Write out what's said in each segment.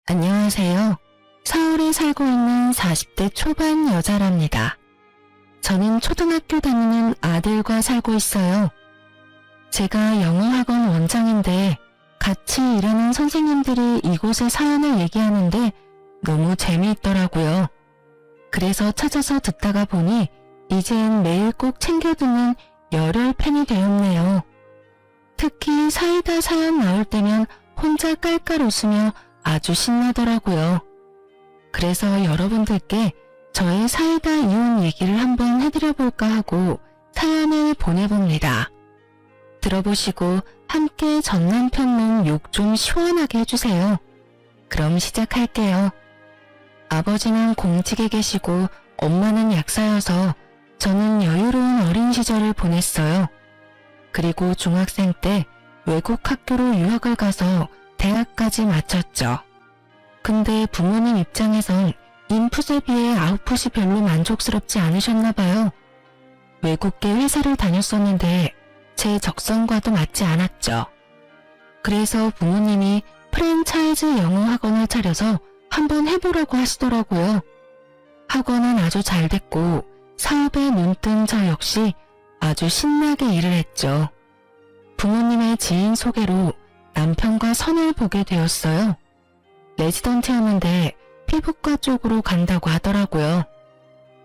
안녕하세요. 서울에 살고 있는 40대 초반 여자랍니다. 저는 초등학교 다니는 아들과 살고 있어요. 제가 영어학원 원장인데 같이 일하는 선생님들이 이곳의 사연을 얘기하는데 너무 재미있더라고요. 그래서 찾아서 듣다가 보니 이젠 매일 꼭 챙겨 듣는 열혈 팬이 되었네요. 특히 사이다 사연 나올 때면 혼자 깔깔 웃으며 아주 신나더라고요. 그래서 여러분들께 저의 사이다 이혼 얘기를 한번 해드려볼까 하고 사연을 보내봅니다. 들어보시고 함께 전 남편 놈 욕 좀 시원하게 해주세요. 그럼 시작할게요. 아버지는 공직에 계시고 엄마는 약사여서 저는 여유로운 어린 시절을 보냈어요. 그리고 중학생 때 외국 학교로 유학을 가서 대학까지 마쳤죠. 근데 부모님 입장에선 인풋에 비해 아웃풋이 별로 만족스럽지 않으셨나봐요. 외국계 회사를 다녔었는데 제 적성과도 맞지 않았죠. 그래서 부모님이 프랜차이즈 영어 학원을 차려서 한번 해보라고 하시더라고요. 학원은 아주 잘 됐고 사업에 눈뜬 저 역시 아주 신나게 일을 했죠. 부모님의 지인 소개로 남편과 선을 보게 되었어요. 레지던트였는데 피부과 쪽으로 간다고 하더라고요.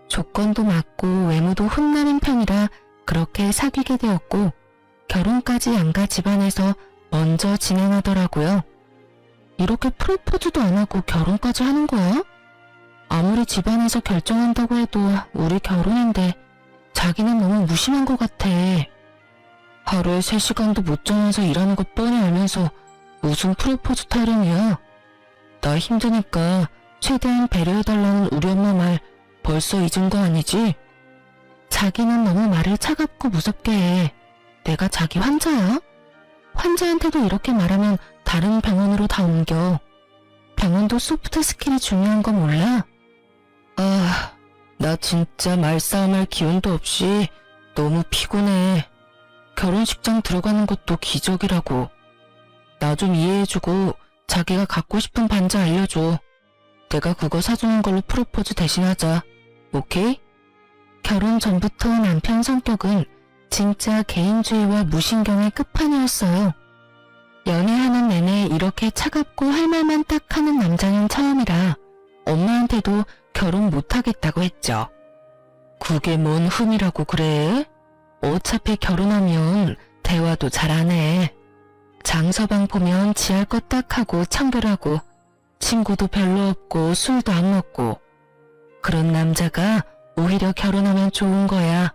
조건도 맞고 외모도 훈남인 편이라 그렇게 사귀게 되었고 결혼까지 양가 집안에서 먼저 진행하더라고요. 이렇게 프로포즈도 안 하고 결혼까지 하는 거야? 아무리 집안에서 결정한다고 해도 우리 결혼인데 자기는 너무 무심한 것 같아. 하루에 3시간도 못 자면서 일하는 거 뻔히 알면서 무슨 프로포즈 타령이야. 나 힘드니까 최대한 배려해달라는 우리 엄마 말 벌써 잊은 거 아니지? 자기는 너무 말을 차갑고 무섭게 해. 내가 자기 환자야? 환자한테도 이렇게 말하면 다른 병원으로 다 옮겨. 병원도 소프트 스킬이 중요한 거 몰라? 아, 나 진짜 말싸움할 기운도 없이 너무 피곤해. 결혼식장 들어가는 것도 기적이라고. 나 좀 이해해주고 자기가 갖고 싶은 반지 알려줘. 내가 그거 사주는 걸로 프로포즈 대신하자. 오케이? 결혼 전부터 남편 성격은 진짜 개인주의와 무신경의 끝판이었어요. 연애하는 내내 이렇게 차갑고 할 말만 딱 하는 남자는 처음이라 엄마한테도 결혼 못하겠다고 했죠. 그게 뭔 흠이라고 그래? 어차피 결혼하면 대화도 잘 안 해. 장서방 보면 지할 것 딱 하고 청결하고 친구도 별로 없고 술도 안 먹고 그런 남자가 오히려 결혼하면 좋은 거야.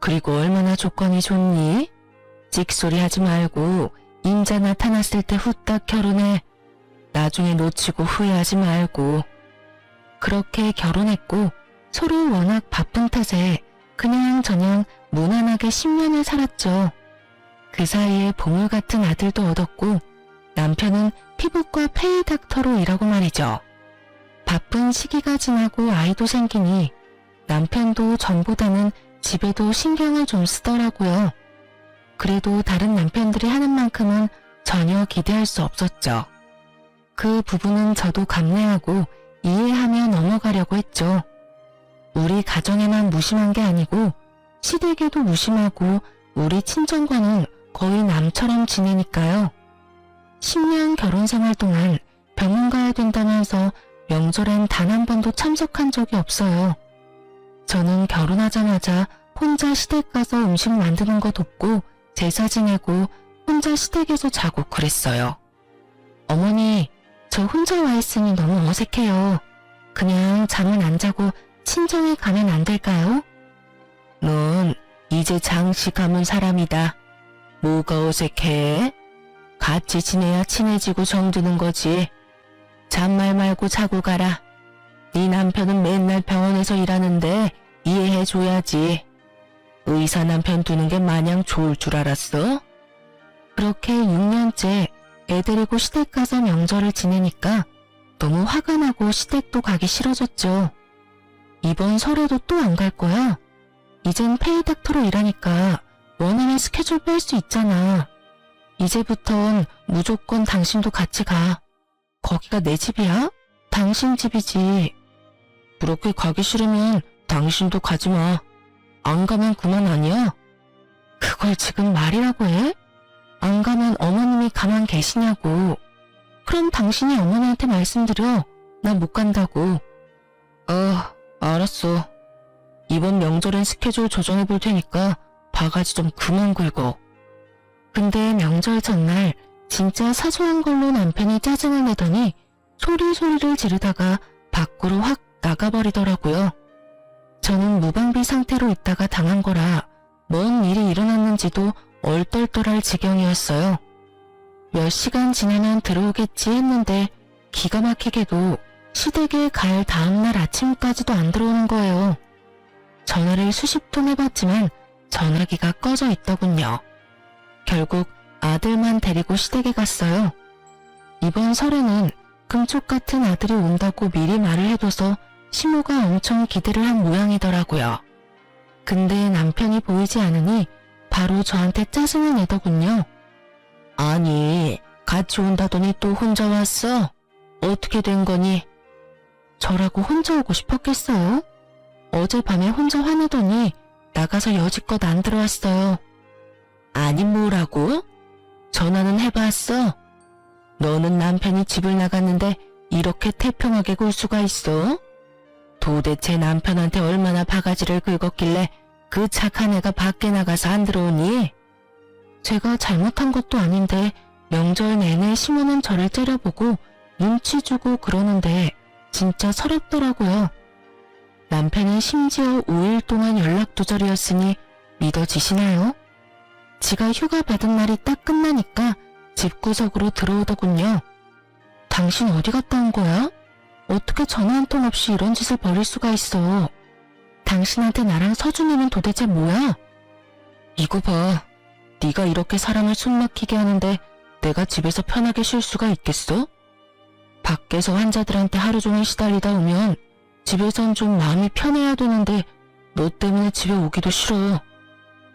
그리고 얼마나 조건이 좋니? 찍소리 하지 말고 임자 나타났을 때 후딱 결혼해. 나중에 놓치고 후회하지 말고. 그렇게 결혼했고 서로 워낙 바쁜 탓에 그냥저냥 무난하게 10년을 살았죠. 그 사이에 보물 같은 아들도 얻었고 남편은 피부과 페이 닥터로 일하고 말이죠. 바쁜 시기가 지나고 아이도 생기니 남편도 전보다는 집에도 신경을 좀 쓰더라고요. 그래도 다른 남편들이 하는 만큼은 전혀 기대할 수 없었죠. 그 부분은 저도 감내하고 이해하며 넘어가려고 했죠. 우리 가정에만 무심한 게 아니고 시댁에도 무심하고 우리 친정과는 거의 남처럼 지내니까요. 10년 결혼 생활 동안 병원 가야 된다면서 명절엔 단 한 번도 참석한 적이 없어요. 저는 결혼하자마자 혼자 시댁 가서 음식 만드는 거 돕고 제사 지내고 혼자 시댁에서 자고 그랬어요. 어머니, 저 혼자 와 있으니 너무 어색해요. 그냥 잠은 안 자고 친정에 가면 안 될까요? 넌 이제 장씨 가문 사람이다. 뭐가 어색해? 같이 지내야 친해지고 정드는 거지. 잔말 말고 자고 가라. 네 남편은 맨날 병원에서 일하는데 이해해줘야지. 의사 남편 두는 게 마냥 좋을 줄 알았어? 그렇게 6년째 애 데리고 시댁 가서 명절을 지내니까 너무 화가 나고 시댁도 가기 싫어졌죠. 이번 설에도 또 안 갈 거야. 이젠 페이닥터로 일하니까 원하는 스케줄 뺄 수 있잖아. 이제부턴 무조건 당신도 같이 가. 거기가 내 집이야? 당신 집이지. 그렇게 가기 싫으면 당신도 가지 마. 안 가면 그만 아니야? 그걸 지금 말이라고 해? 안 가면 어머님이 가만 계시냐고. 그럼 당신이 어머니한테 말씀드려. 나 못 간다고. 알았어. 이번 명절엔 스케줄 조정해 볼 테니까 바가지 좀 그만 굴고. 근데 명절 전날 진짜 사소한 걸로 남편이 짜증을 내더니 소리를 지르다가 밖으로 확 나가버리더라고요. 저는 무방비 상태로 있다가 당한 거라 뭔 일이 일어났는지도 얼떨떨할 지경이었어요. 몇 시간 지나면 들어오겠지 했는데 기가 막히게도 시댁에 갈 다음날 아침까지도 안 들어오는 거예요. 전화를 수십 통 해봤지만 전화기가 꺼져 있더군요. 결국 아들만 데리고 시댁에 갔어요. 이번 설에는 금쪽 같은 아들이 온다고 미리 말을 해둬서 시모가 엄청 기대를 한 모양이더라고요. 근데 남편이 보이지 않으니 바로 저한테 짜증을 내더군요. 아니, 같이 온다더니 또 혼자 왔어? 어떻게 된 거니? 저라고 혼자 오고 싶었겠어요? 어젯밤에 혼자 화내더니 나가서 여지껏 안 들어왔어요. 아니 뭐라고? 전화는 해봤어? 너는 남편이 집을 나갔는데 이렇게 태평하게 굴 수가 있어? 도대체 남편한테 얼마나 바가지를 긁었길래 그 착한 애가 밖에 나가서 안 들어오니? 제가 잘못한 것도 아닌데 명절 내내 시모는 저를 째려보고 눈치 주고 그러는데 진짜 서럽더라고요. 남편은 심지어 5일 동안 연락두절이었으니 믿어지시나요? 지가 휴가 받은 날이 딱 끝나니까 집구석으로 들어오더군요. 당신 어디 갔다 온 거야? 어떻게 전화 한 통 없이 이런 짓을 벌일 수가 있어? 당신한테 나랑 서준이는 도대체 뭐야? 이거 봐. 네가 이렇게 사람을 숨막히게 하는데 내가 집에서 편하게 쉴 수가 있겠어? 밖에서 환자들한테 하루 종일 시달리다 오면 집에선 좀 마음이 편해야 되는데 너 때문에 집에 오기도 싫어.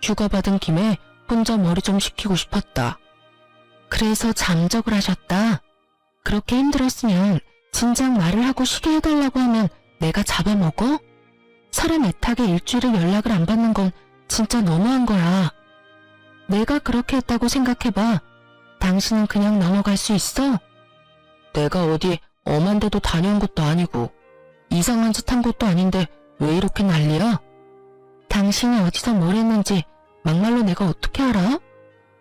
휴가 받은 김에 혼자 머리 좀 식히고 싶었다. 그래서 잠적을 하셨다. 그렇게 힘들었으면 진작 말을 하고 쉬게 해달라고 하면 내가 잡아먹어? 사람 애타게 일주일을 연락을 안 받는 건 진짜 너무한 거야. 내가 그렇게 했다고 생각해봐. 당신은 그냥 넘어갈 수 있어? 내가 어디 엄한 데도 다녀온 것도 아니고 이상한 짓 한 것도 아닌데 왜 이렇게 난리야? 당신이 어디서 뭘 했는지 막말로 내가 어떻게 알아?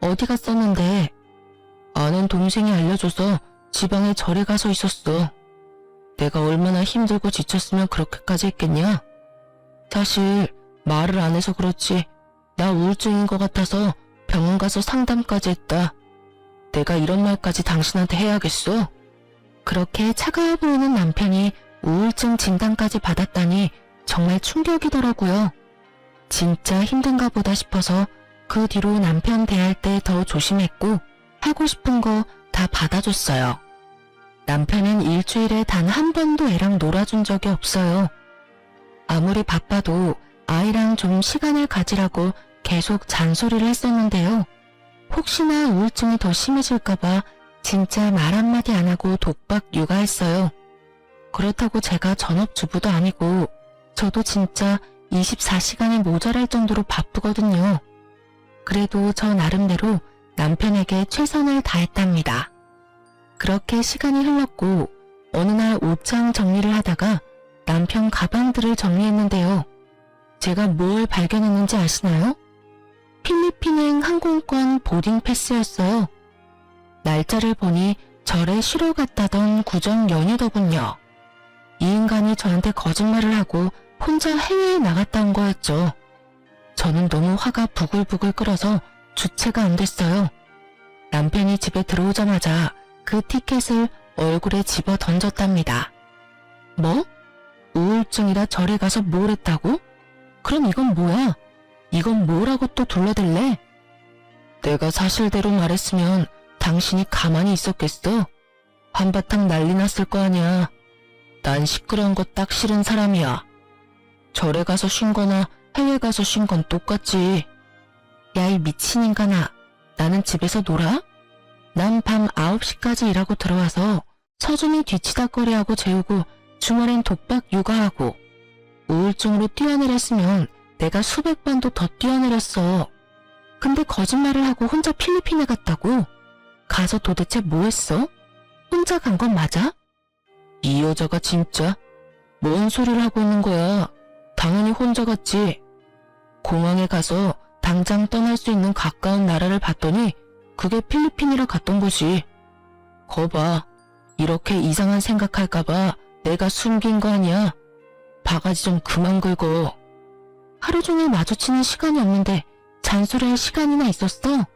어디 갔었는데? 아는 동생이 알려줘서 지방에 절에 가서 있었어. 내가 얼마나 힘들고 지쳤으면 그렇게까지 했겠냐? 사실 말을 안 해서 그렇지 나 우울증인 것 같아서 병원 가서 상담까지 했다. 내가 이런 말까지 당신한테 해야겠어? 그렇게 차가워 보이는 남편이 우울증 진단까지 받았다니 정말 충격이더라고요. 진짜 힘든가 보다 싶어서 그 뒤로 남편 대할 때 더 조심했고 하고 싶은 거 다 받아줬어요. 남편은 일주일에 단 한 번도 애랑 놀아준 적이 없어요. 아무리 바빠도 아이랑 좀 시간을 가지라고 계속 잔소리를 했었는데요. 혹시나 우울증이 더 심해질까봐 진짜 말 한마디 안 하고 독박 육아했어요. 그렇다고 제가 전업주부도 아니고 저도 진짜 24시간이 모자랄 정도로 바쁘거든요. 그래도 저 나름대로 남편에게 최선을 다했답니다. 그렇게 시간이 흘렀고 어느 날 옷장 정리를 하다가 남편 가방들을 정리했는데요. 제가 뭘 발견했는지 아시나요? 필리핀행 항공권 보딩 패스였어요. 날짜를 보니 절에 쉬러 갔다던 구정 연휴더군요. 이 인간이 저한테 거짓말을 하고 혼자 해외에 나갔다 온 거였죠. 저는 너무 화가 부글부글 끓어서 주체가 안 됐어요. 남편이 집에 들어오자마자 그 티켓을 얼굴에 집어 던졌답니다. 뭐? 우울증이라 절에 가서 뭘 했다고? 그럼 이건 뭐야? 이건 뭐라고 또 둘러댈래? 내가 사실대로 말했으면 당신이 가만히 있었겠어? 한바탕 난리 났을 거 아니야. 난 시끄러운 거 딱 싫은 사람이야. 절에 가서 쉰 거나 해외 가서 쉰 건 똑같지. 야, 이 미친 인간아. 나는 집에서 놀아? 난 밤 9시까지 일하고 들어와서 서준이 뒤치다꺼리하고 재우고 주말엔 독박 육아하고 우울증으로 뛰어내렸으면 내가 수백 번도 더 뛰어내렸어. 근데 거짓말을 하고 혼자 필리핀에 갔다고? 가서 도대체 뭐 했어? 혼자 간 건 맞아? 이 여자가 진짜 뭔 소리를 하고 있는 거야. 당연히 혼자 갔지. 공항에 가서 당장 떠날 수 있는 가까운 나라를 봤더니 그게 필리핀이라 갔던 거지. 거봐. 이렇게 이상한 생각할까봐 내가 숨긴 거 아니야. 바가지 좀 그만 긁어. 하루 종일 마주치는 시간이 없는데 잔소리할 시간이나 있었어?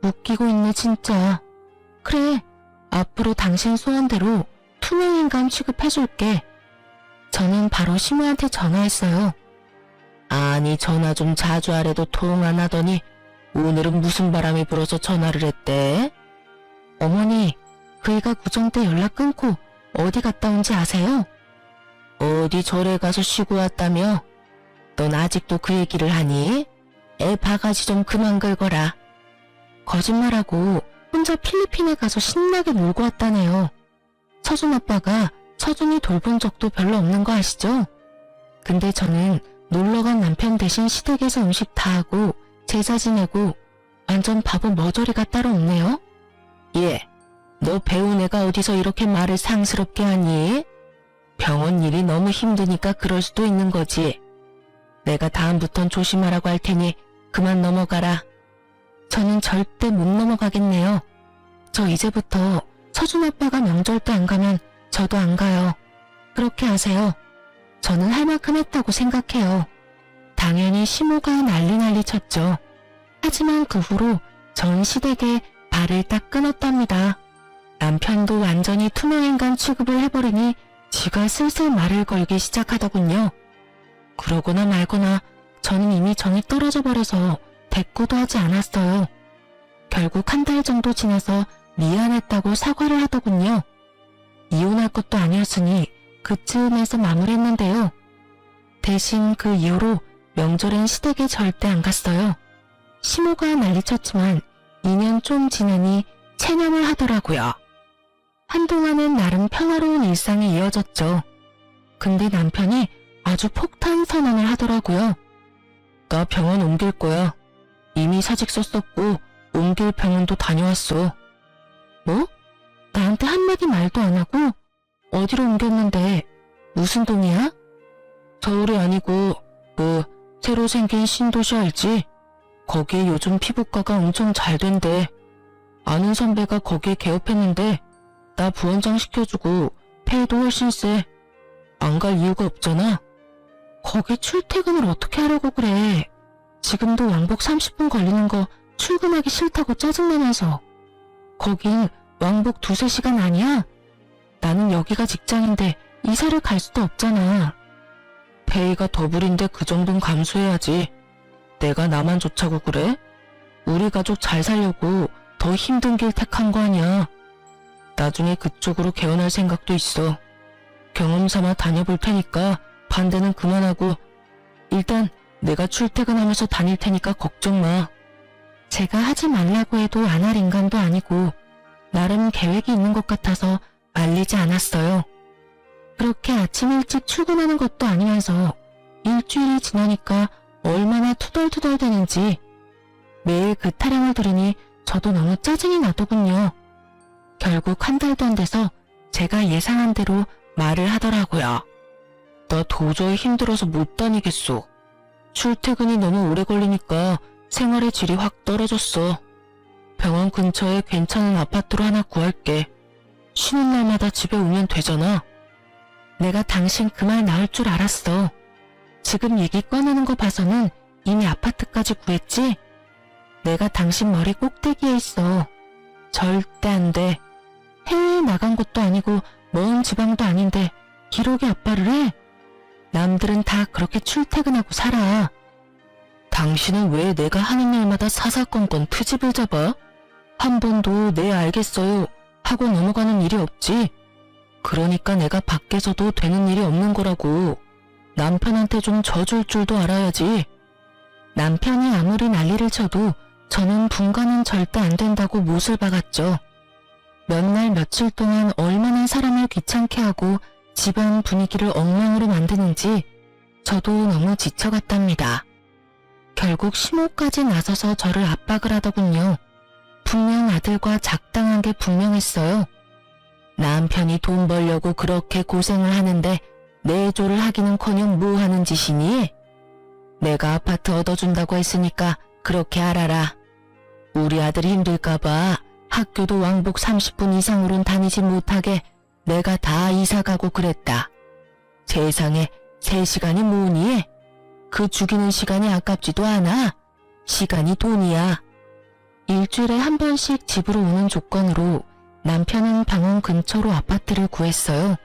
웃기고 있네 진짜. 그래, 앞으로 당신 소원대로 투명인간 취급해줄게. 저는 바로 시모한테 전화했어요. 아니 전화 좀 자주 하래도 통 안 하더니 오늘은 무슨 바람이 불어서 전화를 했대? 어머니, 그이가 구정 때 연락 끊고 어디 갔다 온지 아세요? 어디 절에 가서 쉬고 왔다며? 넌 아직도 그 얘기를 하니? 애 바가지 좀 그만 긁어라. 거짓말하고 혼자 필리핀에 가서 신나게 놀고 왔다네요. 서준 아빠가 서준이 돌본 적도 별로 없는 거 아시죠? 근데 저는 놀러간 남편 대신 시댁에서 음식 다 하고 제사 지내고 완전 바보 머저리가 따로 없네요. 예, 너 배운 애가 어디서 이렇게 말을 상스럽게 하니? 병원 일이 너무 힘드니까 그럴 수도 있는 거지. 내가 다음부턴 조심하라고 할 테니 그만 넘어가라. 저는 절대 못 넘어가겠네요. 저 이제부터 서준 아빠가 명절 때 안 가면 저도 안 가요. 그렇게 하세요. 저는 할 만큼 했다고 생각해요. 당연히 시모가 난리 쳤죠. 하지만 그 후로 전 시댁에 발을 딱 끊었답니다. 남편도 완전히 투명인간 취급을 해버리니 지가 슬슬 말을 걸기 시작하더군요. 그러거나 말거나 저는 이미 정이 떨어져 버려서 대꾸도 하지 않았어요. 결국 한 달 정도 지나서 미안했다고 사과를 하더군요. 이혼할 것도 아니었으니 그쯤에서 마무리했는데요. 대신 그 이후로 명절엔 시댁에 절대 안 갔어요. 시모가 난리쳤지만 2년 좀 지나니 체념을 하더라고요. 한동안은 나름 평화로운 일상이 이어졌죠. 근데 남편이 아주 폭탄 선언을 하더라고요. 나 병원 옮길 거야. 이미 사직서 썼고 옮길 병원도 다녀왔어. 뭐? 나한테 한마디 말도 안 하고? 어디로 옮겼는데? 무슨 동이야? 서울이 아니고 새로 생긴 신도시 알지? 거기에 요즘 피부과가 엄청 잘 된대. 아는 선배가 거기에 개업했는데 나 부원장 시켜주고 페이도 훨씬 세. 안 갈 이유가 없잖아. 거기 출퇴근을 어떻게 하려고 그래. 지금도 왕복 30분 걸리는 거 출근하기 싫다고 짜증내면서. 거긴 왕복 2-3시간 아니야? 나는 여기가 직장인데 이사를 갈 수도 없잖아. 페이가 더블인데 그 정도는 감수해야지. 내가 나만 좋자고 그래? 우리 가족 잘 살려고 더 힘든 길 택한 거 아니야. 나중에 그쪽으로 개원할 생각도 있어. 경험 삼아 다녀볼 테니까 반대는 그만하고 일단 내가 출퇴근하면서 다닐 테니까 걱정 마. 제가 하지 말라고 해도 안 할 인간도 아니고 나름 계획이 있는 것 같아서 말리지 않았어요. 그렇게 아침 일찍 출근하는 것도 아니면서 일주일이 지나니까 얼마나 투덜투덜 되는지 매일 그 타령을 들으니 저도 너무 짜증이 나더군요. 결국 한 달도 안 돼서 제가 예상한 대로 말을 하더라고요. 나 도저히 힘들어서 못 다니겠어. 출퇴근이 너무 오래 걸리니까 생활의 질이 확 떨어졌어. 병원 근처에 괜찮은 아파트로 하나 구할게. 쉬는 날마다 집에 오면 되잖아. 내가 당신 그 말 나올 줄 알았어. 지금 얘기 꺼내는 거 봐서는 이미 아파트까지 구했지? 내가 당신 머리 꼭대기에 있어. 절대 안 돼. 해외에 나간 것도 아니고 먼 지방도 아닌데 기록에 아빠를 해? 남들은 다 그렇게 출퇴근하고 살아. 당신은 왜 내가 하는 일마다 사사건건 트집을 잡아? 한 번도 네 알겠어요 하고 넘어가는 일이 없지. 그러니까 내가 밖에서도 되는 일이 없는 거라고. 남편한테 좀 져줄 줄도 알아야지. 남편이 아무리 난리를 쳐도 저는 분가는 절대 안 된다고 못을 박았죠. 몇 날 며칠 동안 얼마나 사람을 귀찮게 하고 집안 분위기를 엉망으로 만드는지 저도 너무 지쳐갔답니다. 결국 시모까지 나서서 저를 압박을 하더군요. 분명 아들과 작당한 게 분명했어요. 남편이 돈 벌려고 그렇게 고생을 하는데 내조를 하기는커녕 뭐 하는 짓이니? 내가 아파트 얻어준다고 했으니까 그렇게 알아라. 우리 아들이 힘들까봐 학교도 왕복 30분 이상으론 다니지 못하게 내가 다 이사가고 그랬다. 세상에 3시간이 뭐니? 그 죽이는 시간이 아깝지도 않아. 시간이 돈이야. 일주일에 한 번씩 집으로 오는 조건으로 남편은 병원 근처로 아파트를 구했어요.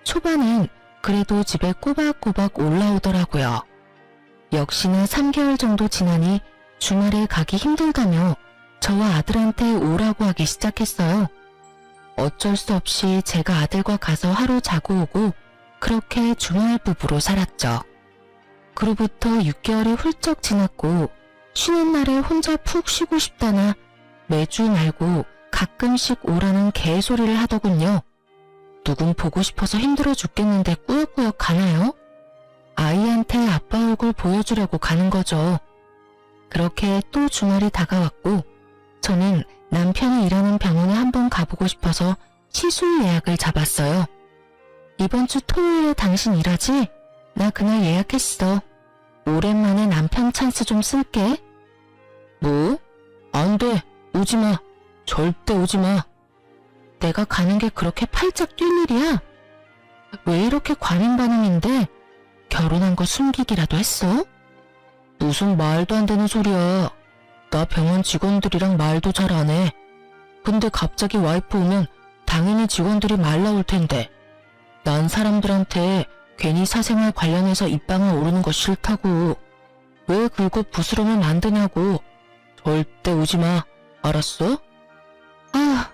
초반엔 그래도 집에 꼬박꼬박 올라오더라고요. 역시나 3개월 정도 지나니 주말에 가기 힘들다며 저와 아들한테 오라고 하기 시작했어요. 어쩔 수 없이 제가 아들과 가서 하루 자고 오고 그렇게 주말 부부로 살았죠. 그로부터 6개월이 훌쩍 지났고 쉬는 날에 혼자 푹 쉬고 싶다나 매주 말고 가끔씩 오라는 개소리를 하더군요. 누군 보고 싶어서 힘들어 죽겠는데 꾸역꾸역 가나요? 아이한테 아빠 얼굴 보여주려고 가는 거죠. 그렇게 또 주말이 다가왔고 저는 남편이 일하는 병원에 한번 가보고 싶어서 시술 예약을 잡았어요. 이번 주 토요일에 당신 일하지? 나 그날 예약했어. 오랜만에 남편 찬스 좀 쓸게. 뭐? 안 돼. 오지마. 절대 오지마. 내가 가는 게 그렇게 팔짝 뛸 일이야? 왜 이렇게 과민 반응인데? 결혼한 거 숨기기라도 했어? 무슨 말도 안 되는 소리야. 나 병원 직원들이랑 말도 잘 안 해. 근데 갑자기 와이프 오면 당연히 직원들이 말 나올 텐데. 난 사람들한테 괜히 사생활 관련해서 입방을 오르는 거 싫다고. 왜 긁고 부스럼을 만드냐고. 절대 오지 마. 알았어? 아,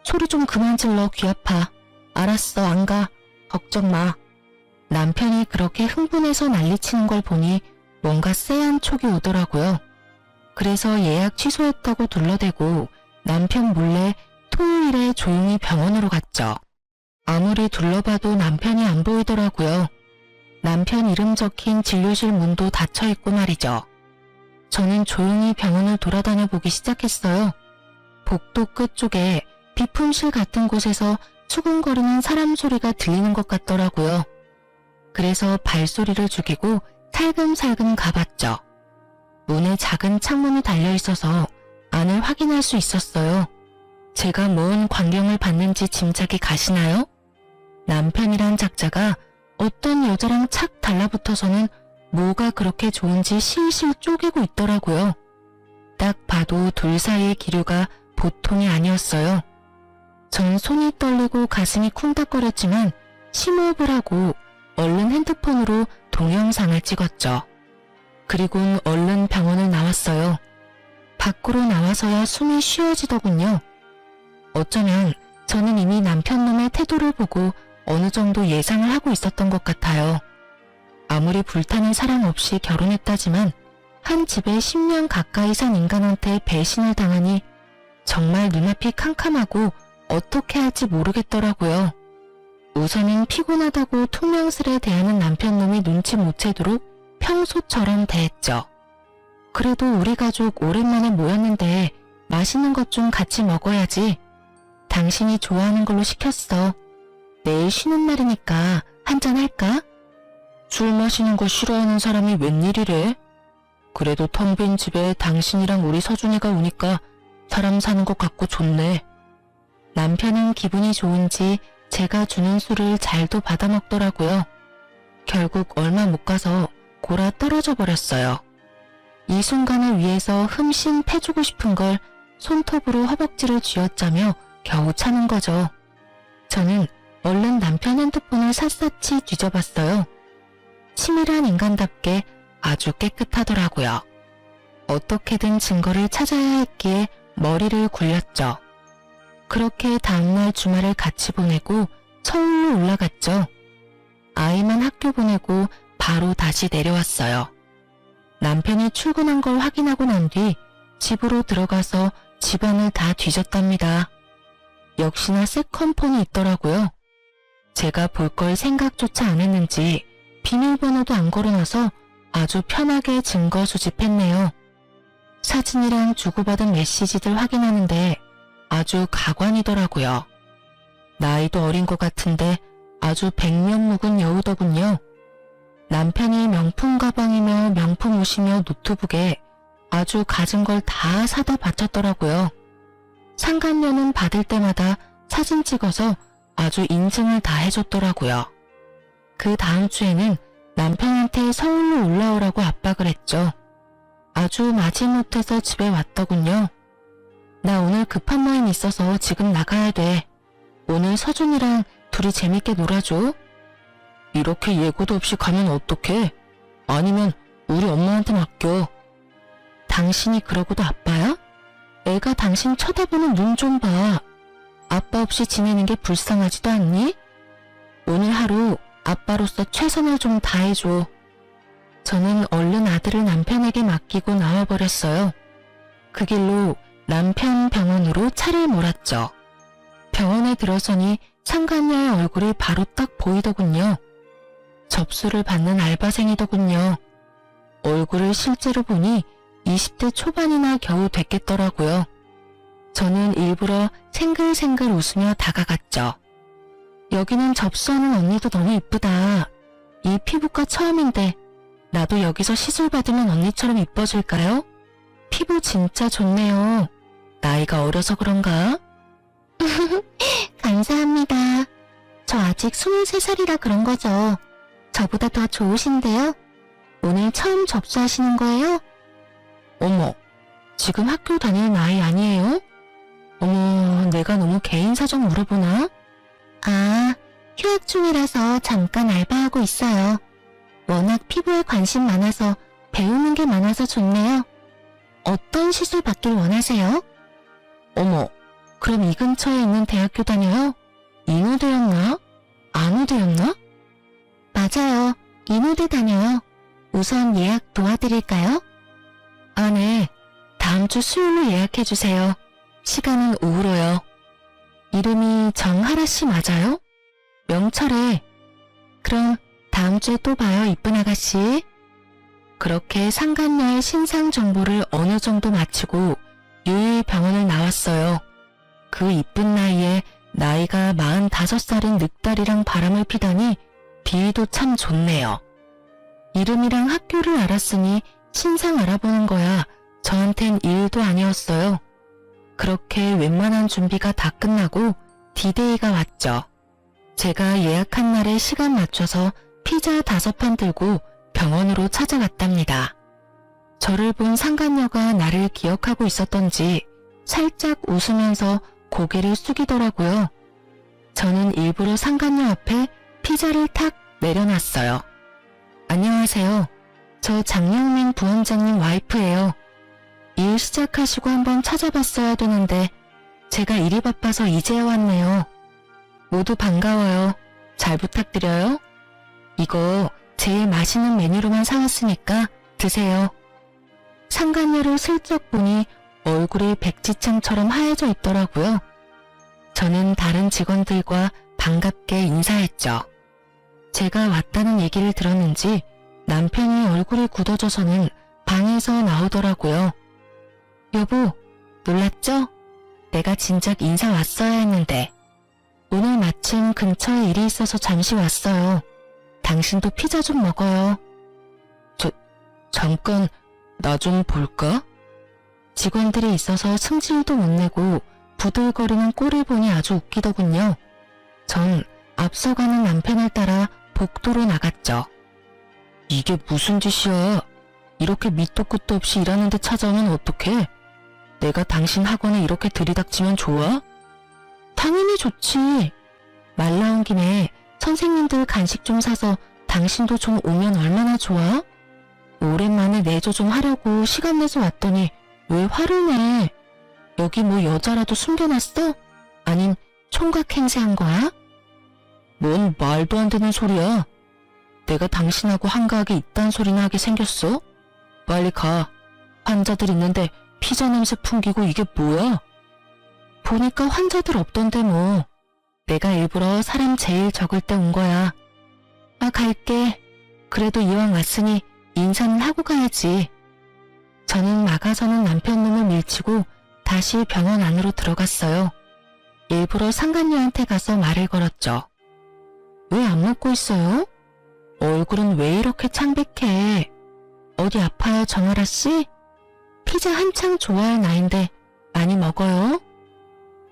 소리 좀 그만 질러. 귀 아파. 알았어, 안 가. 걱정 마. 남편이 그렇게 흥분해서 난리치는 걸 보니 뭔가 쎄한 촉이 오더라고요. 그래서 예약 취소했다고 둘러대고 남편 몰래 토요일에 조용히 병원으로 갔죠. 아무리 둘러봐도 남편이 안 보이더라고요. 남편 이름 적힌 진료실 문도 닫혀있고 말이죠. 저는 조용히 병원을 돌아다녀 보기 시작했어요. 복도 끝쪽에 비품실 같은 곳에서 수근거리는 사람 소리가 들리는 것 같더라고요. 그래서 발소리를 죽이고 살금살금 가봤죠. 문에 작은 창문이 달려있어서 안을 확인할 수 있었어요. 제가 뭔 광경을 봤는지 짐작이 가시나요? 남편이란 작자가 어떤 여자랑 착 달라붙어서는 뭐가 그렇게 좋은지 실실 쪼개고 있더라고요. 딱 봐도 둘 사이의 기류가 보통이 아니었어요. 전 손이 떨리고 가슴이 쿵닥거렸지만 심호흡을 하고 얼른 핸드폰으로 동영상을 찍었죠. 그리곤 얼른 병원을 나왔어요. 밖으로 나와서야 숨이 쉬어지더군요. 어쩌면 저는 이미 남편놈의 태도를 보고 어느 정도 예상을 하고 있었던 것 같아요. 아무리 불타는 사랑 없이 결혼했다지만 한 집에 10년 가까이 산 인간한테 배신을 당하니 정말 눈앞이 캄캄하고 어떻게 할지 모르겠더라고요. 우선은 피곤하다고 퉁명스레 대하는 남편놈이 눈치 못 채도록 평소처럼 대했죠. 그래도 우리 가족 오랜만에 모였는데 맛있는 것 좀 같이 먹어야지. 당신이 좋아하는 걸로 시켰어. 내일 쉬는 날이니까 한잔 할까? 술 마시는 거 싫어하는 사람이 웬일이래? 그래도 텅 빈 집에 당신이랑 우리 서준이가 오니까 사람 사는 것 같고 좋네. 남편은 기분이 좋은지 제가 주는 술을 잘도 받아먹더라고요. 결국 얼마 못 가서 골아 떨어져 버렸어요. 이 순간을 위해서 흠씬 패주고 싶은 걸 손톱으로 허벅지를 쥐어짜며 겨우 차는 거죠. 저는 얼른 남편 핸드폰을 샅샅이 뒤져봤어요. 치밀한 인간답게 아주 깨끗하더라고요. 어떻게든 증거를 찾아야 했기에 머리를 굴렸죠. 그렇게 다음날 주말을 같이 보내고 서울로 올라갔죠. 아이만 학교 보내고 바로 다시 내려왔어요. 남편이 출근한 걸 확인하고 난 뒤 집으로 들어가서 집안을 다 뒤졌답니다. 역시나 세컨폰이 있더라고요. 제가 볼 걸 생각조차 안 했는지 비밀번호도 안 걸어놔서 아주 편하게 증거 수집했네요. 사진이랑 주고받은 메시지들 확인하는데 아주 가관이더라고요. 나이도 어린 것 같은데 아주 백면묵은 여우더군요. 남편이 명품 가방이며 명품 옷이며 노트북에 아주 가진 걸 다 사다 바쳤더라고요. 상간녀는 받을 때마다 사진 찍어서 아주 인증을 다 해줬더라고요. 그 다음 주에는 남편한테 서울로 올라오라고 압박을 했죠. 아주 마지못해서 집에 왔더군요. 나 오늘 급한 모임 있어서 지금 나가야 돼. 오늘 서준이랑 둘이 재밌게 놀아줘. 이렇게 예고도 없이 가면 어떡해? 아니면 우리 엄마한테 맡겨. 당신이 그러고도 아빠야? 애가 당신 쳐다보는 눈 좀 봐. 아빠 없이 지내는 게 불쌍하지도 않니? 오늘 하루 아빠로서 최선을 좀 다해줘. 저는 얼른 아들을 남편에게 맡기고 나와버렸어요. 그 길로 남편 병원으로 차를 몰았죠. 병원에 들어서니 상간녀의 얼굴이 바로 딱 보이더군요. 접수를 받는 알바생이더군요. 얼굴을 실제로 보니 20대 초반이나 겨우 됐겠더라고요. 저는 일부러 생글생글 웃으며 다가갔죠. 여기는 접수하는 언니도 너무 이쁘다. 이 피부과 처음인데 나도 여기서 시술 받으면 언니처럼 이뻐질까요? 피부 진짜 좋네요. 나이가 어려서 그런가? 감사합니다. 저 아직 23살이라 그런 거죠. 저보다 더 좋으신데요? 오늘 처음 접수하시는 거예요? 어머, 지금 학교 다닐 나이 아니에요? 어머, 내가 너무 개인 사정 물어보나? 아, 휴학 중이라서 잠깐 알바하고 있어요. 워낙 피부에 관심 많아서 배우는 게 많아서 좋네요. 어떤 시술 받길 원하세요? 어머, 그럼 이 근처에 있는 대학교 다녀요? 인후대였나? 안후대였나? 맞아요. 인후대 다녀요. 우선 예약 도와드릴까요? 아, 네. 다음 주 수요일로 예약해주세요. 시간은 오후로요. 이름이 정하라 씨 맞아요? 명철에. 그럼 다음 주에 또 봐요, 이쁜 아가씨. 그렇게 상간녀의 신상 정보를 어느 정도 마치고 유유히 병원을 나왔어요. 그 이쁜 나이에 나이가 45살인 늑다리랑 바람을 피다니 비위도 참 좋네요. 이름이랑 학교를 알았으니 신상 알아보는 거야 저한텐 일도 아니었어요. 그렇게 웬만한 준비가 다 끝나고 디데이가 왔죠. 제가 예약한 날에 시간 맞춰서 피자 5판 들고 병원으로 찾아갔답니다. 저를 본 상간녀가 나를 기억하고 있었던지 살짝 웃으면서 고개를 숙이더라고요. 저는 일부러 상간녀 앞에 피자를 탁 내려놨어요. 안녕하세요. 저 장영민 부원장님 와이프예요. 일 시작하시고 한번 찾아봤어야 되는데 제가 일이 바빠서 이제야 왔네요. 모두 반가워요. 잘 부탁드려요. 이거 제일 맛있는 메뉴로만 사왔으니까 드세요. 상간녀를 슬쩍 보니 얼굴이 백지창처럼 하얘져 있더라고요. 저는 다른 직원들과 반갑게 인사했죠. 제가 왔다는 얘기를 들었는지 남편이 얼굴이 굳어져서는 방에서 나오더라고요. 여보, 놀랐죠? 내가 진작 인사 왔어야 했는데. 오늘 마침 근처에 일이 있어서 잠시 왔어요. 당신도 피자 좀 먹어요. 잠깐 나 좀 볼까? 직원들이 있어서 승질도 못 내고 부들거리는 꼴을 보니 아주 웃기더군요. 전 앞서가는 남편을 따라 복도로 나갔죠. 이게 무슨 짓이야? 이렇게 밑도 끝도 없이 일하는데 찾아오면 어떡해? 내가 당신 학원에 이렇게 들이닥치면 좋아? 당연히 좋지. 말 나온 김에 선생님들 간식 좀 사서 당신도 좀 오면 얼마나 좋아? 오랜만에 내조 좀 하려고 시간 내서 왔더니 왜 화를 내? 여기 뭐 여자라도 숨겨놨어? 아님 총각 행세한 거야? 뭔 말도 안 되는 소리야. 내가 당신하고 한가하게 이딴 소리나 하게 생겼어? 빨리 가. 환자들 있는데 피자 냄새 풍기고 이게 뭐야? 보니까 환자들 없던데 뭐. 내가 일부러 사람 제일 적을 때 온 거야. 아, 갈게. 그래도 이왕 왔으니 인사는 하고 가야지. 저는 나가서는 남편놈을 밀치고 다시 병원 안으로 들어갔어요. 일부러 상간녀한테 가서 말을 걸었죠. 왜 안 먹고 있어요? 얼굴은 왜 이렇게 창백해? 어디 아파요, 정아라 씨? 피자 한창 좋아할 나인데 많이 먹어요?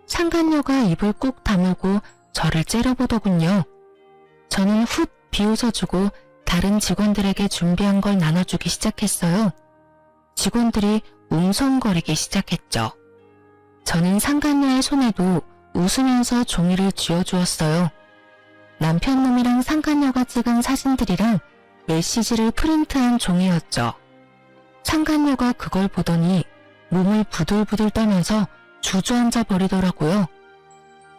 상간녀가 입을 꾹 다물고 저를 째려보더군요. 저는 훗 비웃어주고 다른 직원들에게 준비한 걸 나눠주기 시작했어요. 직원들이 웅성거리기 시작했죠. 저는 상간녀의 손에도 웃으면서 종이를 쥐어주었어요. 남편놈이랑 상간녀가 찍은 사진들이랑 메시지를 프린트한 종이였죠. 상간녀가 그걸 보더니 몸을 부들부들 떨면서 주저앉아 버리더라고요.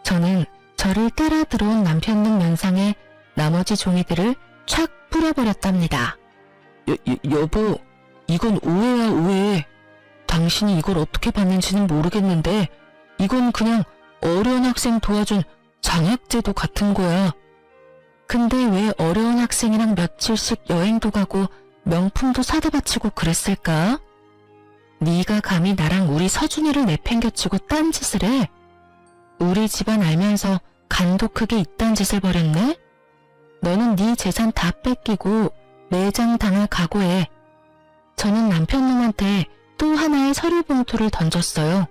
저는 저를 따라 들어온 남편놈 면상에 나머지 종이들을 촥 뿌려버렸답니다. 여보, 이건 오해야, 오해. 당신이 이걸 어떻게 봤는지는 모르겠는데 이건 그냥 어려운 학생 도와준 장학제도 같은 거야. 근데 왜 어려운 학생이랑 며칠씩 여행도 가고 명품도 사다 바치고 그랬을까? 네가 감히 나랑 우리 서준이를 내팽겨치고 딴짓을 해? 우리 집안 알면서 간도 크게 이딴 짓을 벌였네? 너는 네 재산 다 뺏기고 매장 당할 각오해. 저는 남편놈한테 또 하나의 서류 봉투를 던졌어요.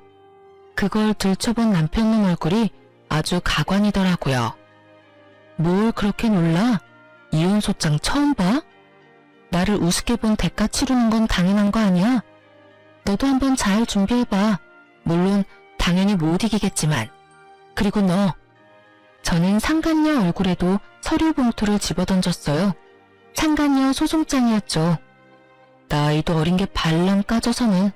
그걸 들춰본 남편놈 얼굴이 아주 가관이더라고요. 뭘 그렇게 놀라? 이혼 소장 처음 봐? 나를 우습게 본 대가 치르는 건 당연한 거 아니야? 너도 한번 잘 준비해봐. 물론 당연히 못 이기겠지만. 그리고 너. 저는 상간녀 얼굴에도 서류 봉투를 집어던졌어요. 상간녀 소송장이었죠. 나이도 어린 게 발랑 까져서는